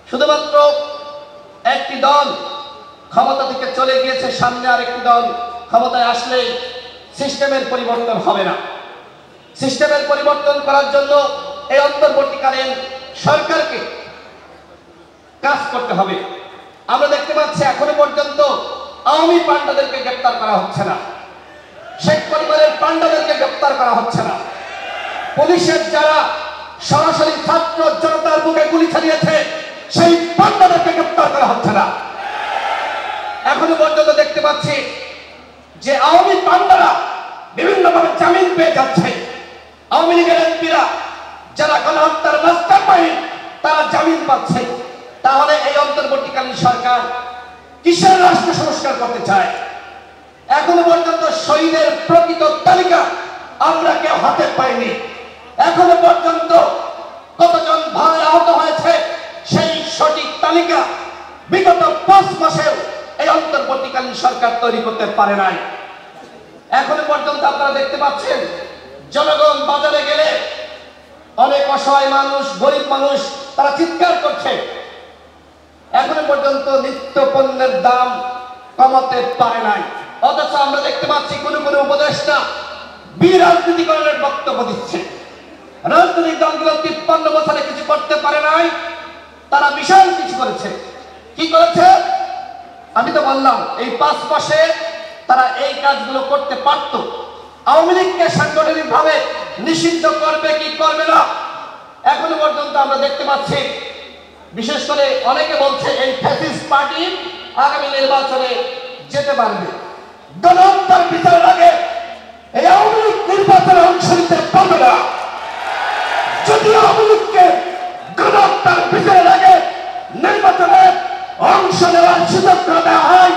শুধুমাত্র একটি দল ক্ষমতা থেকে চলে গিয়েছে, সামনে আরেকটি দল ক্ষমতায় আসলেই সিস্টেমের পরিবর্তন হবে না। সিস্টেমের পরিবর্তন করার জন্য এই অন্তর্বর্তীকালীন সরকারকে কাজ করতে হবে। আমরা দেখতে পাচ্ছি এখনো পর্যন্ত আওয়ামী পান্ডাদেরকে গ্রেপ্তার করা হচ্ছে না, শেখ পরিবারের পান্ডাদেরকে গ্রেপ্তার করা হচ্ছে না, পুলিশের যারা সরাসরি ছাত্র জনতার বুকে গুলি চালিয়েছে সেই পান্ডাদেরকে গ্রেপ্তার করা হচ্ছে না। এখনো পর্যন্ত দেখতে পাচ্ছি যে আওয়ামী পান্ডারা বিভিন্নভাবে জামিন পেয়ে যাচ্ছে। আওয়ামী লীগের এমপিরা যারা গণহত্যার মাস্টারমাইন্ড তারা জামিন পাচ্ছে। তাহলে এই অন্তর্বর্তীকালীন সরকার কিসের রাষ্ট্র সংস্কার করতে চায়? এখনো পর্যন্ত শহীদের প্রকৃত তালিকা আমরা কেউ হাতে পাইনি। এখনো পর্যন্ত কতজন ভাই আহত হয়েছে সেই সঠিক তালিকা বিগত 5 মাসেও এই অন্তর্বর্তীকালীন সরকার তৈরি করতে পারে নাই। এখনো পর্যন্ত আপনারা দেখতে পাচ্ছেন জনগণ বাজারে গেলে অনেক অসহায় মানুষ, গরিব মানুষ তারা চিৎকার করছে। এখনো পর্যন্ত নিত্য পণ্যের দাম কমাতে পারে নাই। অথচ আমরা দেখতে পাচ্ছি কোন কোন উপদেষ্টা বিরাজনীতিকরণের বক্তব্য দিচ্ছে। রাজনৈতিক দলগুলো 53 বছরে কিছু করতে পারে নাই, তারা বিশাল কিছু করেছে। কি করেছে? আমি তো বললাম এই 5 মাসে তারা এই কাজগুলো করতে পারত। আওয়ামী লীগকে সাংগঠনিক ভাবে নিষিদ্ধ করবে কি করবে না এখনো পর্যন্ত আমরা দেখতে পাচ্ছি। বিশেষ করে অনেকে বলছে এই ফ্যাসিস্ট পার্টি আগামী নির্বাচনে যেতে পারবে। গণহত্যার বিচারের আগে এই আওয়ামী লীগ নির্বাচনে অংশ নিতে পারবে না। যদি আওয়ামী লীগকে গণহত্যার বিচারের আগে নির্বাচনে অংশ নেওয়ার সুযোগ দেওয়া হয়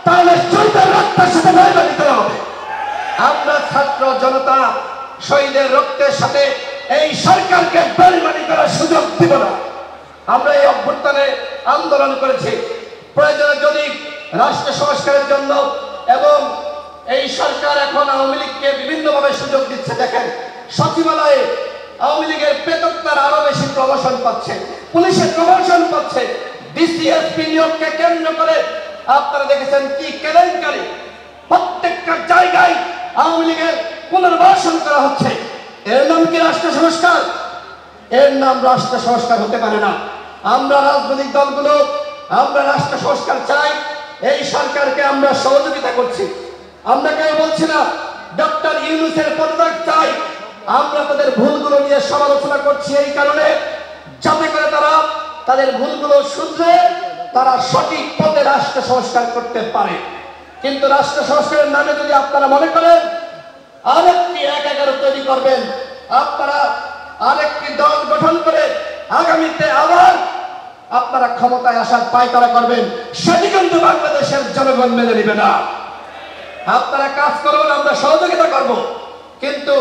তাহলে শহীদের রক্তের সাথে লড়াই দিতে হবে। আমরা ছাত্র জনতা শহীদের রক্তের সাথে এই সরকারকে বেইমানি করার সুযোগ দিব না। আমরা এই অভ্যুত্থানে আন্দোলন করেছি। প্রয়োজনে যদি রাষ্ট্র সংস্কারের জন্য এবং এই সরকার এখন আওয়ামী লীগকে বিভিন্নভাবে সুযোগ দিচ্ছে। দেখেন সচিবালয়ে আওয়ামী লীগের প্রেতাত্মার আরো বেশি প্রমোশন পাচ্ছে, পুলিশের প্রমোশন পাচ্ছে। ডিসিএসপি নিয়োগকে কেন্দ্র করে আপনারা দেখেছেন কি কেলেঙ্কারি। প্রত্যেকটা জায়গায় আওয়ামী লীগের পুনর্বাসন করা হচ্ছে। এর নাম কি রাষ্ট্র সংস্কার? এর নাম রাষ্ট্র সংস্কার হতে পারে না। আমরা রাজনৈতিক দলগুলো আমরা রাষ্ট্র সংস্কার চাই। এই সরকারকে আমরা সহযোগিতা করছি। আমরা কেউ বলছি না ডক্টর ইউনূসের পদত্যাগ চাই। আমরা তাদের ভুলগুলো নিয়ে সমালোচনা করছি এই কারণে যাতে করে তারা তাদের ভুলগুলো শুধরে তারা সঠিক পথে রাষ্ট্র সংস্কার করতে পারে। কিন্তু রাষ্ট্র সংস্কারের নামে যদি আপনারা মনে করেন আরেকটি ১/১১ তৈরি করবেন, আপনারা আরেকটি দল গঠন করে আগামীতে আবার আপনারা ক্ষমতায় আসার পায়তারা করবেন, সেটি কিন্তু বাংলাদেশের জনগণ মেনে নেবে না। আপনারা কাজ করবেন, আমরা সহযোগিতা করব। কিন্তু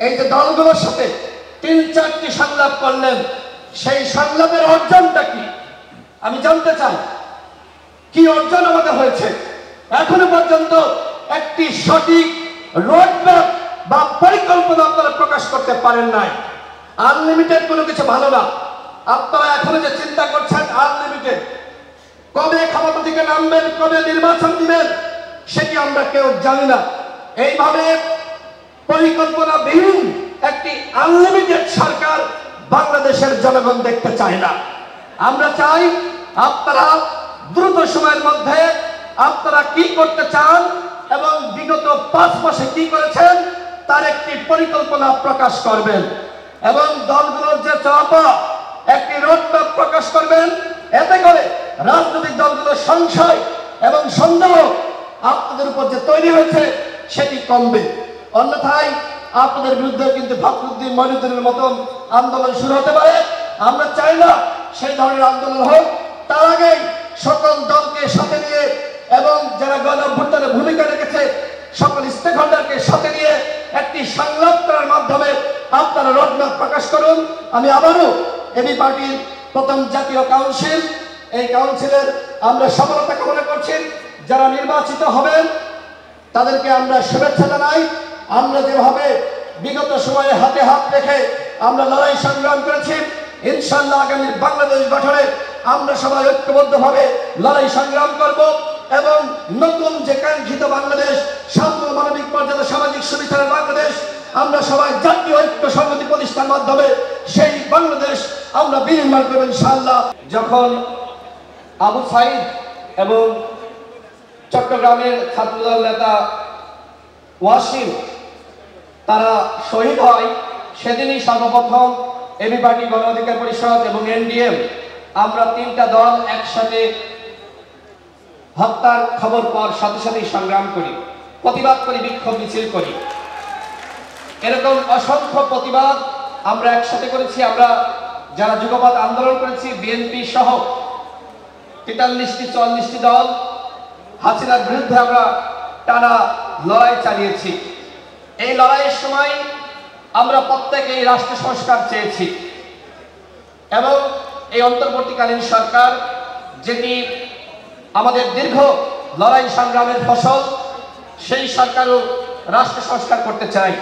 এই যে দলগুলোর সাথে ৩-৪টি সংলাপ করলেন, সেই সংলাপের অর্জনটা কি আমি জানতে চাই। কি অর্জন আমাদের হয়েছে? এখনো পর্যন্ত একটি সঠিক রোডম্যাপ বা পরিকল্পনা আপনারা প্রকাশ করতে পারেন নাই। আনলিমিটেড কোনো কিছু ভালো না। আপনারা এখনো যে চিন্তা করছেন আনলিমিটেড, কবে ক্ষমতা থেকে নামবেন, কবে নির্বাচন দিবেন সেটি আমরা কেউ জানি না। এইভাবে পরিকল্পনাবিহীন একটি আনলিমিটেড সরকার বাংলাদেশের জনগণ দেখতে চায় না। আমরা চাই আপনারা দ্রুত সময়ের মধ্যে আপনারা কি করতে চান এবং বিগত 5 মাসে কি করেছেন তার একটি পরিকল্পনা প্রকাশ করবেন এবং দলগুলোর যে চাপা একটি রোডম্যাপ প্রকাশ করবেন। এতে করে রাজনৈতিক দলগুলোর সংশয় এবং সন্দেহ আপনাদের উপর যে তৈরি হয়েছে সেটি কমবে। অন্যথায় আপনাদের বিরুদ্ধে কিন্তু ফখরুদ্দিন মইনুদ্দিনের মতন আন্দোলন শুরু হতে পারে। আমরা চাই না সেই ধরনের আন্দোলন হোক। তার আগেই সকল দলকে সাথে নিয়ে এবং যারা গণঅভ্যুত্থানে ভূমিকা রেখেছে সকল স্টেক হোল্ডারকে সাথে নিয়ে একটি সংলাপ করার মাধ্যমে আপনারা রোডম্যাপ প্রকাশ করুন। আমি আবারও এবি পার্টির প্রথম জাতীয় কাউন্সিল, এই কাউন্সিলের আমরা সফলতা কামনা করছি। যারা নির্বাচিত হবেন তাদেরকে আমরা শুভেচ্ছা জানাই। আমরা যেভাবে বিগত সময়ে হাতে হাত রেখে আমরা লড়াই সংগ্রাম করেছি, ইনশাআল্লাহ আগামী বাংলাদেশ গঠনে আমরা সবাই ঐক্যবদ্ধভাবে লড়াই সংগ্রাম করব এবং নতুন যে কাঙ্ক্ষিত বাংলাদেশ, সাম্য, মানবিক মর্যাদা, সামাজিক সুবিচারের বাংলাদেশ, আমরা সবাই জাতীয় ঐক্য সংহতি প্রতিষ্ঠার মাধ্যমে সেই বাংলাদেশ আমরা বিনির্মাণ করব ইনশাআল্লাহ। যখন আবু সাইদ এবং চট্টগ্রামের ছাত্রদল নেতা ওয়াসিম তারা শহীদ হয়, সেদিনই সর্বপ্রথম এবি পার্টি, গণ অধিকার পরিষদ এবং এনডিএম আমরা তিনটা দল একসাথে হত্যার খবর পর সাথে সাথেই সংগ্রাম করি, প্রতিবাদ করি, বিক্ষোভ মিছিল করি। এরকম অসংখ্য প্রতিবাদ আমরা একসাথে করেছি। আমরা যারা যুগপৎ আন্দোলন করেছি, বিএনপি সহ 43-44টি দল হাসিনার বিরুদ্ধে আমরা টানা লড়াই চালিয়েছি। এই লড়াইয়ের সময় আমরা প্রত্যেকে এই রাষ্ট্র সংস্কার চেয়েছি এবং এই অন্তর্বর্তীকালীন সরকার, যেটি আমাদের দীর্ঘ লড়াই সংগ্রামের ফসল, সেই সরকারও রাষ্ট্র সংস্কার করতে চাই।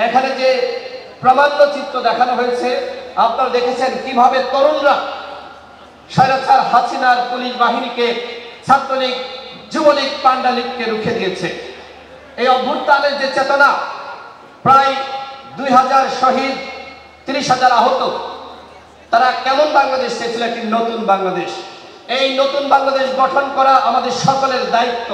এখানে যে প্রামাণ্য চিত্র দেখানো হয়েছে, আপনারা দেখেছেন কিভাবে তরুণরা স্বৈরাচার হাসিনার পুলিশ বাহিনীকে, ছাত্রলীগ, যুবলীগ, পান্ডা লীগকে রুখে দিয়েছে। এই অভ্যুত্থানের যে চেতনা, প্রায় 2000 শহীদ, 30,000 আহত, তারা কেমন বাংলাদেশ চেয়েছিল? একটি নতুন বাংলাদেশ। এই নতুন বাংলাদেশ গঠন করা আমাদের সকলের দায়িত্ব।